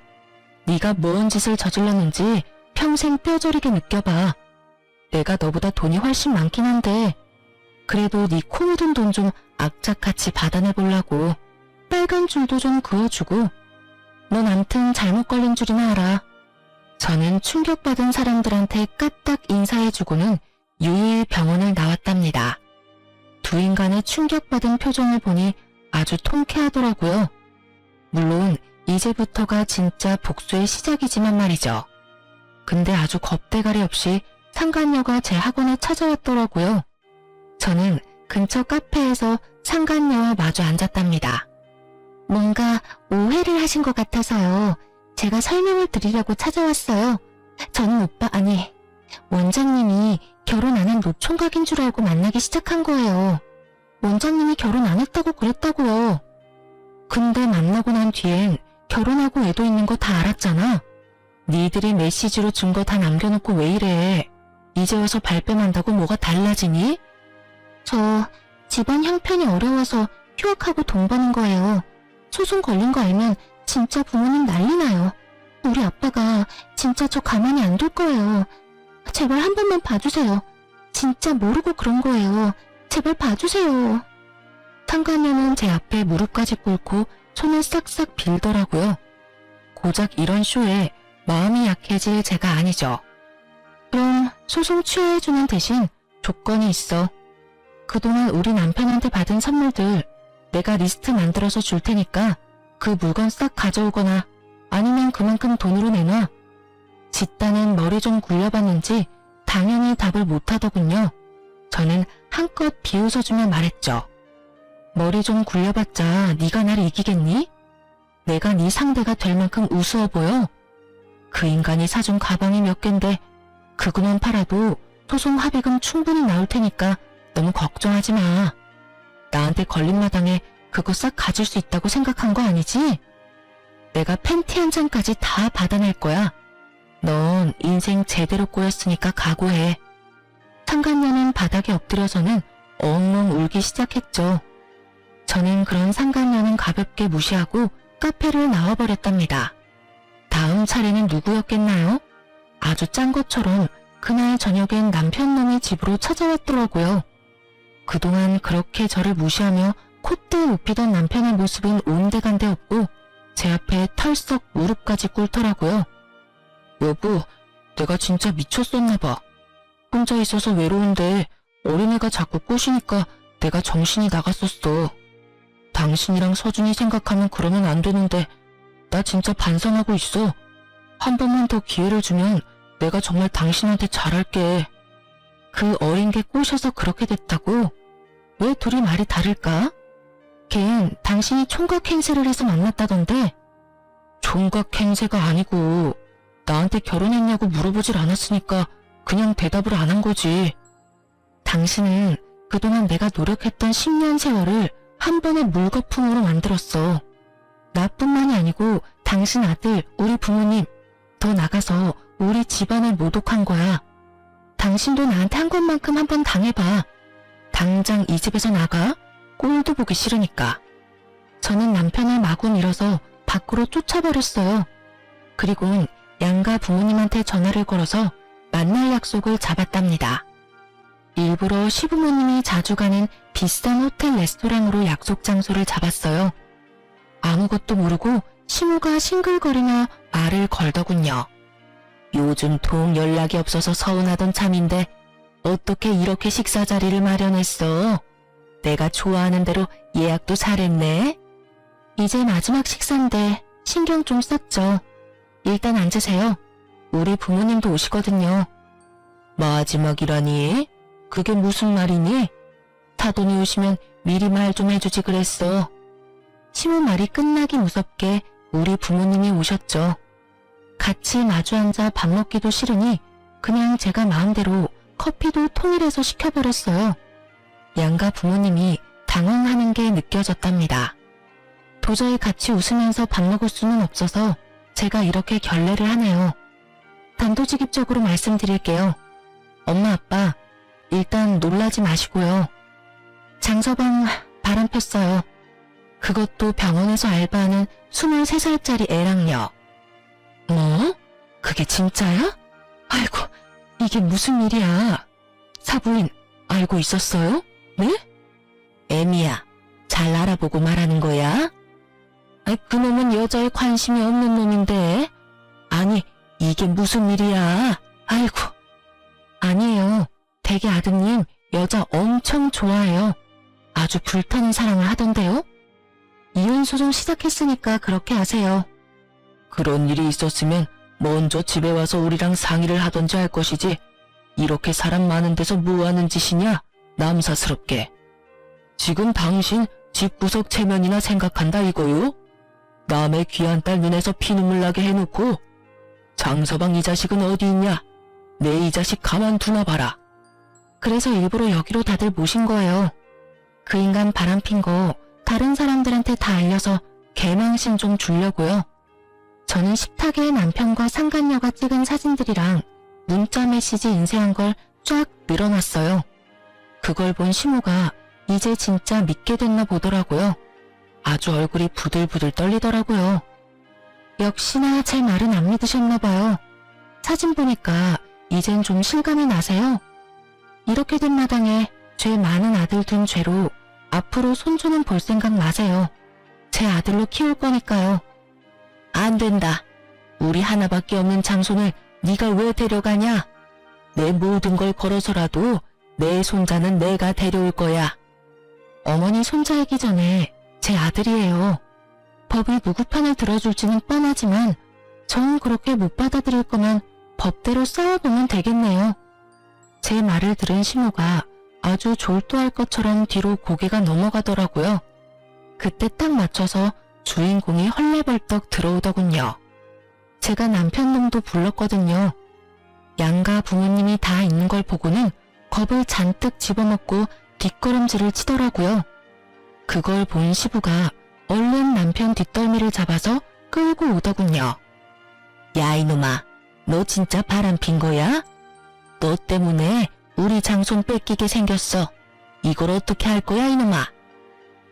네가 뭔 짓을 저질렀는지 평생 뼈저리게 느껴봐. 내가 너보다 돈이 훨씬 많긴 한데 그래도 네 코 묻은 돈 좀 악착같이 받아내보려고 빨간 줄도 좀 그어주고 넌 암튼 잘못 걸린 줄이나 알아. 저는 충격받은 사람들한테 까딱 인사해주고는 유유히 병원을 나왔답니다. 두 인간의 충격받은 표정을 보니 아주 통쾌하더라고요. 물론 이제부터가 진짜 복수의 시작이지만 말이죠. 근데 아주 겁대가리 없이 상간녀가 제 학원에 찾아왔더라고요. 저는 근처 카페에서 상간녀와 마주 앉았답니다. 뭔가 오해를 하신 것 같아서요. 제가 설명을 드리려고 찾아왔어요. 저는 오빠, 아니, 원장님이 결혼 안 한 노총각인 줄 알고 만나기 시작한 거예요. 원장님이 결혼 안 했다고 그랬다고요. 근데 만나고 난 뒤엔 결혼하고 애도 있는 거 다 알았잖아. 니들이 메시지로 준 거 다 남겨놓고 왜 이래. 이제 와서 발뺌한다고 뭐가 달라지니? 저 집안 형편이 어려워서 휴학하고 돈 버는 거예요. 소송 걸린 거 알면 진짜 부모님 난리 나요. 우리 아빠가 진짜 저 가만히 안 둘 거예요. 제발 한 번만 봐주세요. 진짜 모르고 그런 거예요. 제발 봐주세요. 상간녀는 제 앞에 무릎까지 꿇고 손을 싹싹 빌더라고요. 고작 이런 쇼에 마음이 약해질 제가 아니죠. 그럼 소송 취하해주는 대신 조건이 있어. 그동안 우리 남편한테 받은 선물들 내가 리스트 만들어서 줄 테니까 그 물건 싹 가져오거나 아니면 그만큼 돈으로 내놔. 짓단은 머리 좀 굴려봤는지 당연히 답을 못하더군요. 저는 한껏 비웃어주며 말했죠. 머리 좀 굴려봤자 네가 날 이기겠니? 내가 네 상대가 될 만큼 우스워 보여? 그 인간이 사준 가방이 몇 갠데 그거만 팔아도 소송 합의금 충분히 나올 테니까 너무 걱정하지 마. 나한테 걸린 마당에 그거 싹 가질 수 있다고 생각한 거 아니지? 내가 팬티 한 장까지 다 받아낼 거야. 넌 인생 제대로 꼬였으니까 각오해. 상간녀는 바닥에 엎드려서는 엉엉 울기 시작했죠. 저는 그런 상간녀는 가볍게 무시하고 카페를 나와버렸답니다. 다음 차례는 누구였겠나요? 아주 짠 것처럼 그날 저녁엔 남편놈이 집으로 찾아왔더라고요. 그동안 그렇게 저를 무시하며 콧대 웃기던 남편의 모습은 온데간데 없고 제 앞에 털썩 무릎까지 꿇더라고요. 여보, 내가 진짜 미쳤었나 봐. 혼자 있어서 외로운데 어린애가 자꾸 꼬시니까 내가 정신이 나갔었어. 당신이랑 서준이 생각하면 그러면 안 되는데 나 진짜 반성하고 있어. 한 번만 더 기회를 주면 내가 정말 당신한테 잘할게. 그 어린 게 꼬셔서 그렇게 됐다고? 왜 둘이 말이 다를까? 걘 당신이 총각 행세를 해서 만났다던데. 총각 행세가 아니고 나한테 결혼했냐고 물어보질 않았으니까 그냥 대답을 안 한 거지. 당신은 그동안 내가 노력했던 10년 세월을 한 번의 물거품으로 만들었어. 나뿐만이 아니고 당신 아들, 우리 부모님, 더 나가서 우리 집안을 모독한 거야. 당신도 나한테 한 것만큼 한번 당해봐. 당장 이 집에서 나가. 꼴도 보기 싫으니까. 저는 남편을 마구 밀어서 밖으로 쫓아버렸어요. 그리고는 양가 부모님한테 전화를 걸어서 만날 약속을 잡았답니다. 일부러 시부모님이 자주 가는 비싼 호텔 레스토랑으로 약속 장소를 잡았어요. 아무것도 모르고 시모가 싱글거리며 말을 걸더군요. 요즘 통 연락이 없어서 서운하던 참인데 어떻게 이렇게 식사 자리를 마련했어? 내가 좋아하는 대로 예약도 잘했네. 이제 마지막 식사인데 신경 좀 썼죠. 일단 앉으세요. 우리 부모님도 오시거든요. 마지막이라니? 그게 무슨 말이니? 타돈이 오시면 미리 말 좀 해주지 그랬어. 시모 말이 끝나기 무섭게 우리 부모님이 오셨죠. 같이 마주 앉아 밥 먹기도 싫으니 그냥 제가 마음대로 커피도 통일해서 시켜버렸어요. 양가 부모님이 당황하는 게 느껴졌답니다. 도저히 같이 웃으면서 밥 먹을 수는 없어서 제가 이렇게 결례를 하네요. 단도직입적으로 말씀드릴게요. 엄마 아빠 일단 놀라지 마시고요. 장서방 바람 폈어요. 그것도 병원에서 알바하는 23살짜리 애랑요. 뭐? 그게 진짜야? 아이고, 이게 무슨 일이야. 사부인 알고 있었어요? 네? 애미야, 잘 알아보고 말하는 거야? 그놈은 여자에 관심이 없는 놈인데. 아니, 이게 무슨 일이야. 아이고. 아니에요. 대개 아드님 여자 엄청 좋아해요. 아주 불타는 사랑을 하던데요. 이혼소송 시작했으니까 그렇게 하세요. 그런 일이 있었으면 먼저 집에 와서 우리랑 상의를 하던지 할 것이지. 이렇게 사람 많은 데서 뭐하는 짓이냐? 남사스럽게. 지금 당신 집구석 체면이나 생각한다 이거요? 남의 귀한 딸 눈에서 피눈물 나게 해놓고. 장서방 이 자식은 어디 있냐? 내 이 자식 가만두나 봐라. 그래서 일부러 여기로 다들 모신 거예요. 그 인간 바람핀 거 다른 사람들한테 다 알려서 개망신 좀 주려고요. 저는 식탁에 남편과 상간녀가 찍은 사진들이랑 문자 메시지 인쇄한 걸 쫙 늘어놨어요. 그걸 본 시모가 이제 진짜 믿게 됐나 보더라고요. 아주 얼굴이 부들부들 떨리더라고요. 역시나 제 말은 안 믿으셨나 봐요. 사진 보니까 이젠 좀 실감이 나세요? 이렇게 된 마당에 죄 많은 아들 둔 죄로 앞으로 손주는 볼 생각 마세요. 제 아들로 키울 거니까요. 안 된다. 우리 하나밖에 없는 장손을 네가 왜 데려가냐? 내 모든 걸 걸어서라도 내 손자는 내가 데려올 거야. 어머니 손자이기 전에 제 아들이에요. 법이 누구 편을 들어줄지는 뻔하지만 전 그렇게 못 받아들일 거면 법대로 싸워보면 되겠네요. 제 말을 들은 시모가 아주 졸도할 것처럼 뒤로 고개가 넘어가더라고요. 그때 딱 맞춰서 주인공이 헐레벌떡 들어오더군요. 제가 남편 놈도 불렀거든요. 양가 부모님이 다 있는 걸 보고는 겁을 잔뜩 집어먹고 뒷걸음질을 치더라고요. 그걸 본 시부가 얼른 남편 뒷덜미를 잡아서 끌고 오더군요. 야 이놈아, 너 진짜 바람핀 거야? 너 때문에 우리 장손 뺏기게 생겼어. 이걸 어떻게 할 거야 이놈아?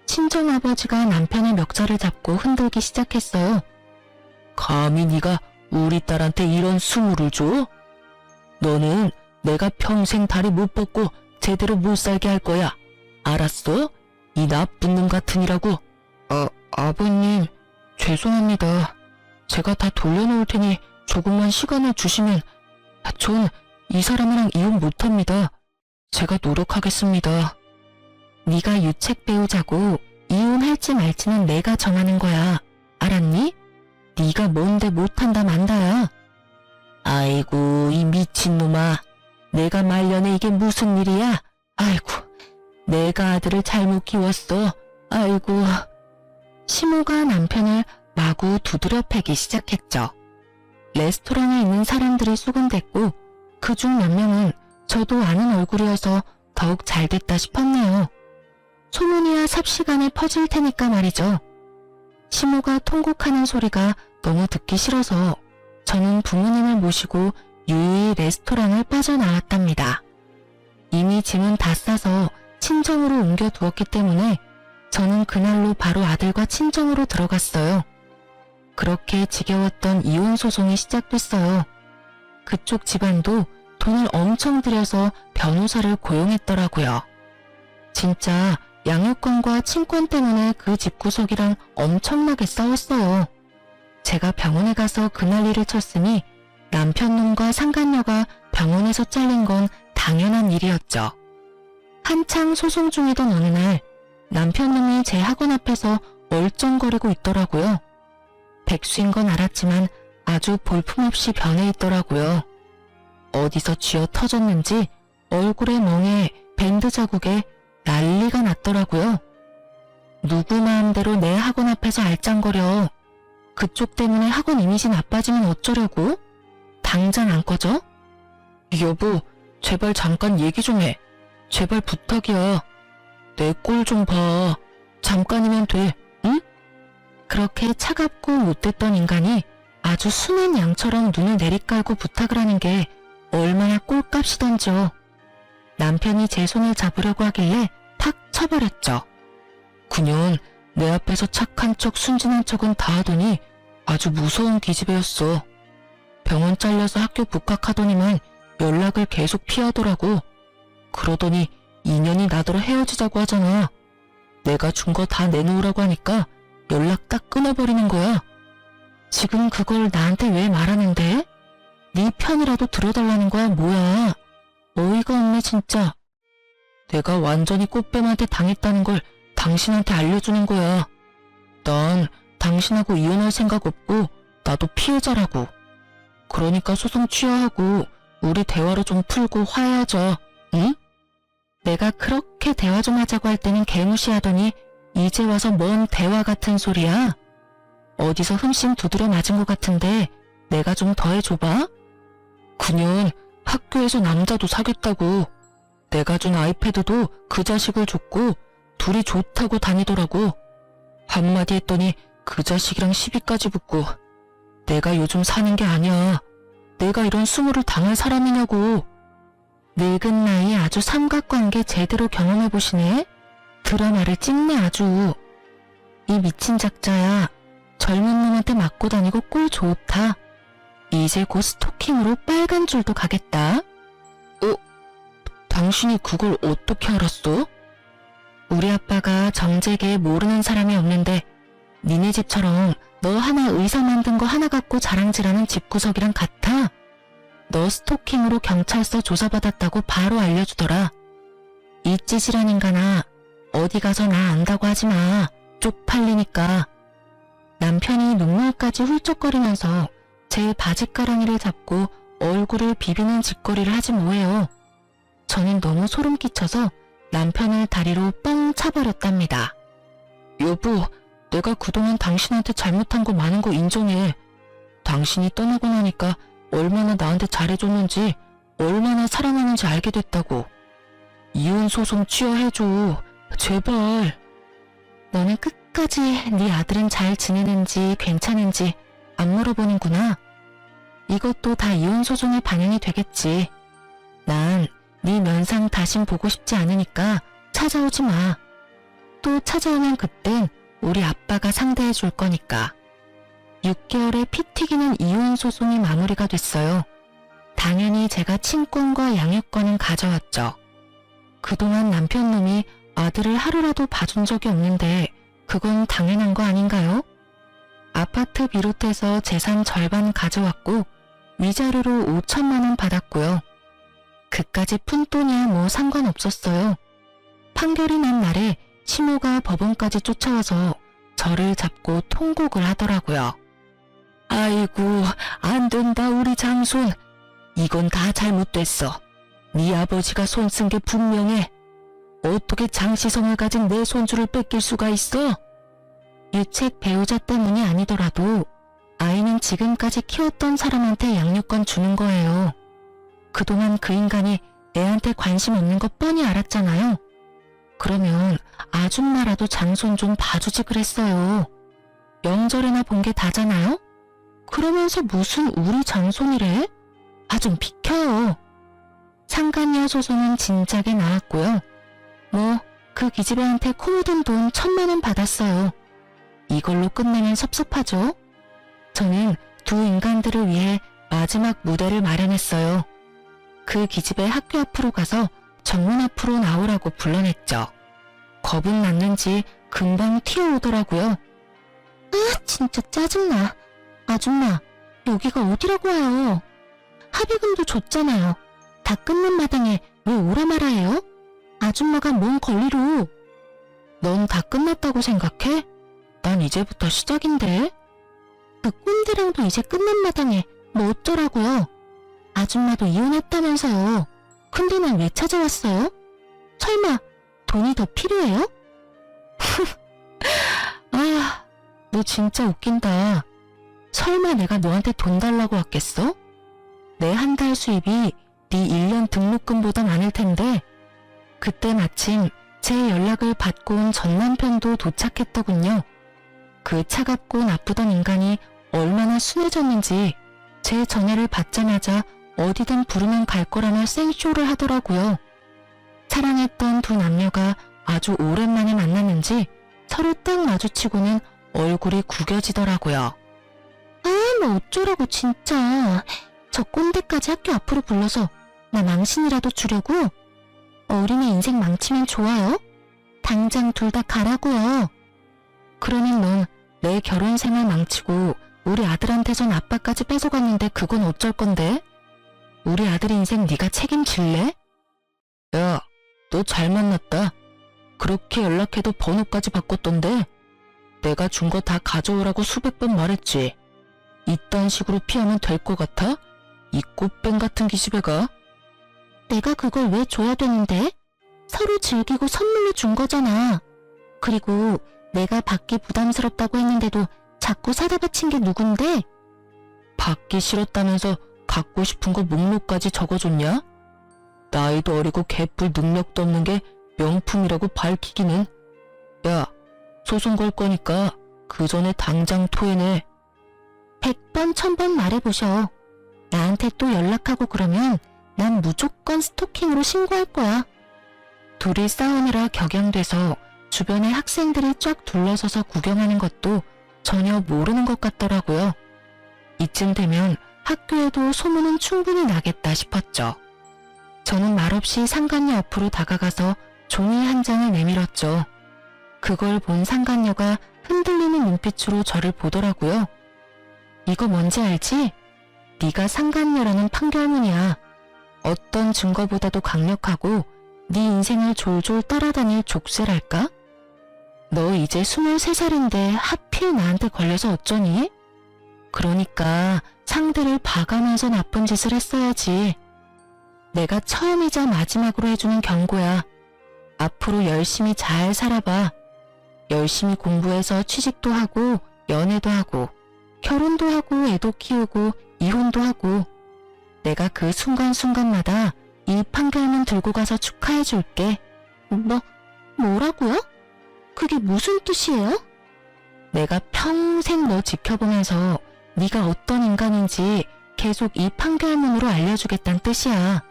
친정아버지가 남편의 멱살을 잡고 흔들기 시작했어요. 감히 네가 우리 딸한테 이런 수모를 줘? 너는 내가 평생 다리 못 뻗고 제대로 못 살게 할 거야. 알았어? 이 나쁜 놈 같으니라고. 아버님, 죄송합니다. 제가 다 돌려놓을 테니 조금만 시간을 주시면. 전 이 사람이랑 이혼 못합니다. 제가 노력하겠습니다. 네가 유책 배우자고 이혼할지 말지는 내가 정하는 거야. 알았니? 네가 뭔데 못한다 만다야. 아이고 이 미친놈아. 내가 말년에 이게 무슨 일이야? 아이고 내가 아들을 잘못 키웠어. 아이고. 시모가 남편을 마구 두드려 패기 시작했죠. 레스토랑에 있는 사람들이 수군댔고 그중 몇 명은 저도 아는 얼굴이어서 더욱 잘됐다 싶었네요. 소문이야 삽시간에 퍼질 테니까 말이죠. 시모가 통곡하는 소리가 너무 듣기 싫어서 저는 부모님을 모시고 유유히 레스토랑을 빠져나왔답니다. 이미 짐은 다 싸서 친정으로 옮겨두었기 때문에 저는 그날로 바로 아들과 친정으로 들어갔어요. 그렇게 지겨웠던 이혼 소송이 시작됐어요. 그쪽 집안도 돈을 엄청 들여서 변호사를 고용했더라고요. 진짜 양육권과 친권 때문에 그 집구석이랑 엄청나게 싸웠어요. 제가 병원에 가서 그 난리를 쳤으니 남편 놈과 상간녀가 병원에서 잘린 건 당연한 일이었죠. 한창 소송 중이던 어느 날 남편 놈이 제 학원 앞에서 얼쩡거리고 있더라고요. 백수인 건 알았지만 아주 볼품없이 변해 있더라고요. 어디서 쥐어 터졌는지 얼굴에 멍에 밴드 자국에 난리가 났더라고요. 누구 마음대로 내 학원 앞에서 알짱거려. 그쪽 때문에 학원 이미지 나빠지면 어쩌려고? 당장 안 꺼져? 여보, 제발 잠깐 얘기 좀 해. 제발 부탁이야. 내 꼴 좀 봐. 잠깐이면 돼, 응? 그렇게 차갑고 못됐던 인간이 아주 순한 양처럼 눈을 내리깔고 부탁을 하는 게 얼마나 꼴값이던지요. 남편이 제 손을 잡으려고 하길래 탁 쳐버렸죠. 그년 내 앞에서 착한 척 순진한 척은 다 하더니 아주 무서운 기집애였어. 병원 잘려서 학교 복학하더니만 연락을 계속 피하더라고. 그러더니 인연이 나더러 헤어지자고 하잖아. 내가 준 거 다 내놓으라고 하니까 연락 딱 끊어버리는 거야. 지금 그걸 나한테 왜 말하는데? 네 편이라도 들어달라는 거야 뭐야. 어이가 없네 진짜. 내가 완전히 꽃뱀한테 당했다는 걸 당신한테 알려주는 거야. 난 당신하고 이혼할 생각 없고 나도 피해자라고. 그러니까 소송 취하하고 우리 대화로 좀 풀고 화해하자. 응? 내가 그렇게 대화 좀 하자고 할 때는 개무시하더니 이제 와서 뭔 대화 같은 소리야? 어디서 흠씬 두드려 맞은 것 같은데 내가 좀 더 해줘봐? 그년 학교에서 남자도 사귀었다고. 내가 준 아이패드도 그 자식을 줬고 둘이 좋다고 다니더라고. 한마디 했더니 그 자식이랑 시비까지 붙고. 내가 요즘 사는 게 아니야. 내가 이런 수모를 당할 사람이냐고. 늙은 나이에 아주 삼각관계 제대로 경험해보시네. 드라마를 찍네 아주. 이 미친 작자야. 젊은 놈한테 맞고 다니고 꼴 좋다. 이제 곧 스토킹으로 빨간 줄도 가겠다. 당신이 그걸 어떻게 알았어? 우리 아빠가 정재계에 모르는 사람이 없는데 니네 집처럼 너 하나 의사 만든 거 하나 갖고 자랑질하는 집구석이랑 같아. 너 스토킹으로 경찰서 조사받았다고 바로 알려주더라. 이 찌질한 인간아. 어디 가서 나 안다고 하지마. 쪽팔리니까. 남편이 눈물까지 훌쩍거리면서 제 바지가랑이를 잡고 얼굴을 비비는 짓거리를 하지 뭐예요. 저는 너무 소름 끼쳐서 남편을 다리로 뻥 차버렸답니다. 여보, 내가 그동안 당신한테 잘못한 거 많은 거 인정해. 당신이 떠나고 나니까 얼마나 나한테 잘해줬는지, 얼마나 사랑하는지 알게 됐다고. 이혼 소송 취하해줘. 제발. 너는 끝까지 네 아들은 잘 지내는지 괜찮은지 안 물어보는구나. 이것도 다 이혼 소송에 반영이 되겠지. 난 네 면상 다신 보고 싶지 않으니까 찾아오지 마. 또 찾아오면 그땐 우리 아빠가 상대해 줄 거니까. 6개월의 피 튀기는 이혼 소송이 마무리가 됐어요. 당연히 제가 친권과 양육권은 가져왔죠. 그동안 남편 놈이 아들을 하루라도 봐준 적이 없는데 그건 당연한 거 아닌가요? 아파트 비롯해서 재산 절반 가져왔고 위자료로 5천만 원 받았고요. 그까지 푼돈이야 뭐 상관없었어요. 판결이 난 날에 시모가 법원까지 쫓아와서 저를 잡고 통곡을 하더라고요. 아이고, 안 된다 우리 장손. 이건 다 잘못됐어. 네 아버지가 손 쓴 게 분명해. 어떻게 장시성을 가진 내 손주를 뺏길 수가 있어? 유책 배우자 때문이 아니더라도 아이는 지금까지 키웠던 사람한테 양육권 주는 거예요. 그동안 그 인간이 애한테 관심 없는 거 뻔히 알았잖아요. 그러면 아줌마라도 장손 좀 봐주지 그랬어요. 명절에나 본 게 다잖아요? 그러면서 무슨 우리 장손이래? 아, 좀 비켜요. 상간녀 소송은 진작에 나왔고요. 뭐 그 기집애한테 코 묻은 돈 1,000만 원 받았어요. 이걸로 끝내면 섭섭하죠? 저는 두 인간들을 위해 마지막 무대를 마련했어요. 그 기집애 학교 앞으로 가서 정문 앞으로 나오라고 불러냈죠. 겁은 났는지 금방 튀어오더라고요. 아, 진짜 짜증나. 아줌마, 여기가 어디라고 와요? 합의금도 줬잖아요. 다 끊는 마당에 왜 오라 마라 해요? 아줌마가 뭔 권리로? 넌 다 끝났다고 생각해? 난 이제부터 시작인데. 그 꼰대랑도 이제 끝난 마당에 뭐 어쩌라고요? 아줌마도 이혼했다면서요. 근데 난 왜 찾아왔어요? 설마 돈이 더 필요해요? 아, 너 진짜 웃긴다. 설마 내가 너한테 돈 달라고 왔겠어? 내 한 달 수입이 네 1년 등록금보다 많을 텐데. 그때 마침 제 연락을 받고 온 전 남편도 도착했더군요. 그 차갑고 나쁘던 인간이 얼마나 순해졌는지 제 전화를 받자마자 어디든 부르면 갈 거라며 생쇼를 하더라고요. 사랑했던 두 남녀가 아주 오랜만에 만났는지 서로 딱 마주치고는 얼굴이 구겨지더라고요. 아, 뭐 어쩌라고 진짜. 저 꼰대까지 학교 앞으로 불러서 나 망신이라도 주려고? 어린애 인생 망치면 좋아요? 당장 둘 다 가라고요. 그러면 넌 내 결혼 생활 망치고 우리 아들한테선 아빠까지 뺏어갔는데 그건 어쩔 건데? 우리 아들 인생 네가 책임질래? 야, 너 잘 만났다. 그렇게 연락해도 번호까지 바꿨던데 내가 준 거 다 가져오라고 수백 번 말했지. 이딴 식으로 피하면 될 것 같아? 이 꽃뱀 같은 기집애가. 내가 그걸 왜 줘야 되는데? 서로 즐기고 선물로 준 거잖아. 그리고 내가 받기 부담스럽다고 했는데도 자꾸 사다 바친 게 누군데? 받기 싫었다면서 갖고 싶은 거 목록까지 적어줬냐? 나이도 어리고 개뿔 능력도 없는 게 명품이라고 밝히기는. 야, 소송 걸 거니까 그 전에 당장 토해내. 100번 1000번 말해보셔. 나한테 또 연락하고 그러면 난 무조건 스토킹으로 신고할 거야. 둘이 싸우느라 격양돼서 주변에 학생들이 쫙 둘러서서 구경하는 것도 전혀 모르는 것 같더라고요. 이쯤 되면 학교에도 소문은 충분히 나겠다 싶었죠. 저는 말없이 상간녀 앞으로 다가가서 종이 한 장을 내밀었죠. 그걸 본 상간녀가 흔들리는 눈빛으로 저를 보더라고요. 이거 뭔지 알지? 네가 상간녀라는 판결문이야. 어떤 증거보다도 강력하고 네 인생을 졸졸 따라다닐 족쇄랄까? 너 이제 23살인데 하필 나한테 걸려서 어쩌니? 그러니까 상대를 봐가면서 나쁜 짓을 했어야지. 내가 처음이자 마지막으로 해주는 경고야. 앞으로 열심히 잘 살아봐. 열심히 공부해서 취직도 하고 연애도 하고 결혼도 하고 애도 키우고 이혼도 하고 내가 그 순간순간마다 이 판결문 들고 가서 축하해줄게. 뭐라고요? 그게 무슨 뜻이에요? 내가 평생 너 지켜보면서 네가 어떤 인간인지 계속 이 판결문으로 알려주겠다는 뜻이야.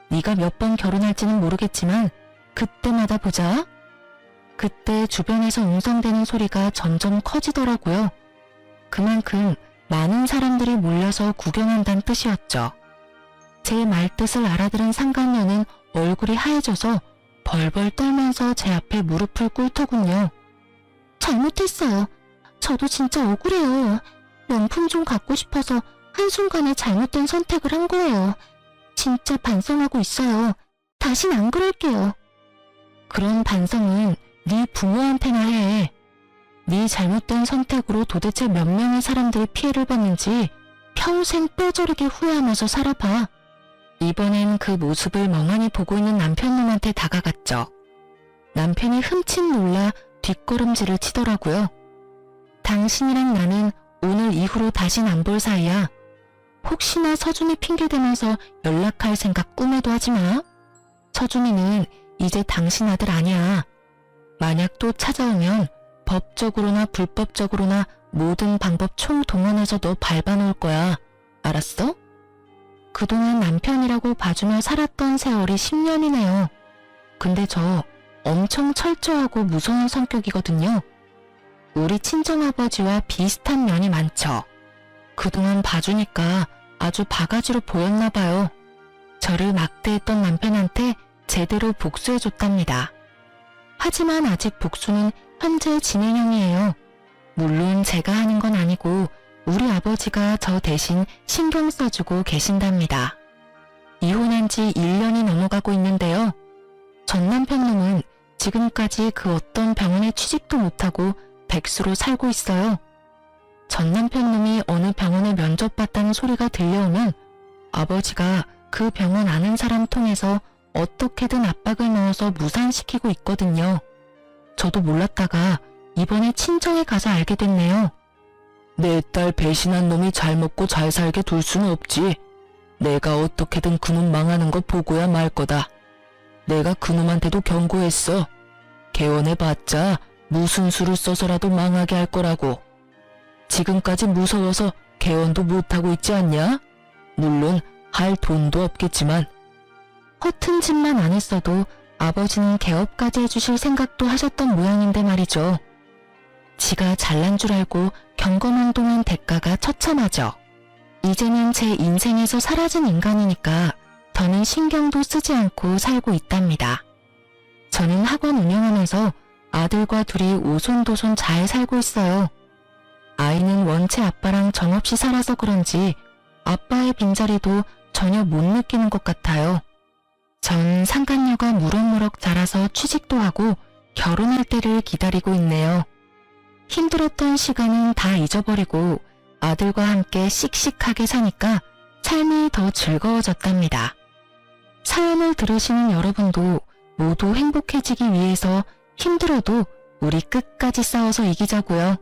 네가 몇 번 결혼할지는 모르겠지만 그때마다 보자. 그때 주변에서 웅성대는 소리가 점점 커지더라고요. 그만큼 많은 사람들이 몰려서 구경한다는 뜻이었죠. 제 말뜻을 알아들은 상간녀는 얼굴이 하얘져서 벌벌 떨면서 제 앞에 무릎을 꿇더군요. 잘못했어요. 저도 진짜 억울해요. 명품 좀 갖고 싶어서 한순간에 잘못된 선택을 한 거예요. 진짜 반성하고 있어요. 다신 안 그럴게요. 그런 반성은 네 부모한테나 해. 네 잘못된 선택으로 도대체 몇 명의 사람들이 피해를 봤는지 평생 뼈저리게 후회하면서 살아봐. 이번엔 그 모습을 멍하니 보고 있는 남편놈한테 다가갔죠. 남편이 흠칫 놀라 뒷걸음질을 치더라고요. 당신이랑 나는 오늘 이후로 다신 안 볼 사이야. 혹시나 서준이 핑계대면서 연락할 생각 꿈에도 하지 마. 서준이는 이제 당신 아들 아니야. 만약 또 찾아오면 법적으로나 불법적으로나 모든 방법 총동원해서 너 밟아놓을 거야. 알았어? 그동안 남편이라고 봐주며 살았던 세월이 10년이네요. 근데 저 엄청 철저하고 무서운 성격이거든요. 우리 친정아버지와 비슷한 면이 많죠. 그동안 봐주니까 아주 바가지로 보였나 봐요. 저를 막대했던 남편한테 제대로 복수해줬답니다. 하지만 아직 복수는 현재 진행형이에요. 물론 제가 하는 건 아니고 우리 아버지가 저 대신 신경 써주고 계신답니다. 이혼한 지 1년이 넘어가고 있는데요. 전 남편놈은 지금까지 그 어떤 병원에 취직도 못하고 백수로 살고 있어요. 전 남편놈이 어느 병원에 면접봤다는 소리가 들려오면 아버지가 그 병원 아는 사람 통해서 어떻게든 압박을 넣어서 무산시키고 있거든요. 저도 몰랐다가 이번에 친정에 가서 알게 됐네요. 내 딸 배신한 놈이 잘 먹고 잘 살게 둘 수는 없지. 내가 어떻게든 그놈 망하는 거 보고야 말 거다. 내가 그놈한테도 경고했어. 개원해봤자 무슨 수를 써서라도 망하게 할 거라고. 지금까지 무서워서 개원도 못하고 있지 않냐? 물론 할 돈도 없겠지만. 허튼 짓만 안 했어도 아버지는 개업까지 해주실 생각도 하셨던 모양인데 말이죠. 지가 잘난 줄 알고 경거망동한 대가가 처참하죠. 이제는 제 인생에서 사라진 인간이니까 더는 신경도 쓰지 않고 살고 있답니다. 저는 학원 운영하면서 아들과 둘이 오손도손 잘 살고 있어요. 아이는 원체 아빠랑 정없이 살아서 그런지 아빠의 빈자리도 전혀 못 느끼는 것 같아요. 전 상간녀가 무럭무럭 자라서 취직도 하고 결혼할 때를 기다리고 있네요. 힘들었던 시간은 다 잊어버리고 아들과 함께 씩씩하게 사니까 삶이 더 즐거워졌답니다. 사연을 들으시는 여러분도 모두 행복해지기 위해서 힘들어도 우리 끝까지 싸워서 이기자고요.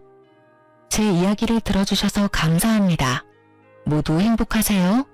제 이야기를 들어주셔서 감사합니다. 모두 행복하세요.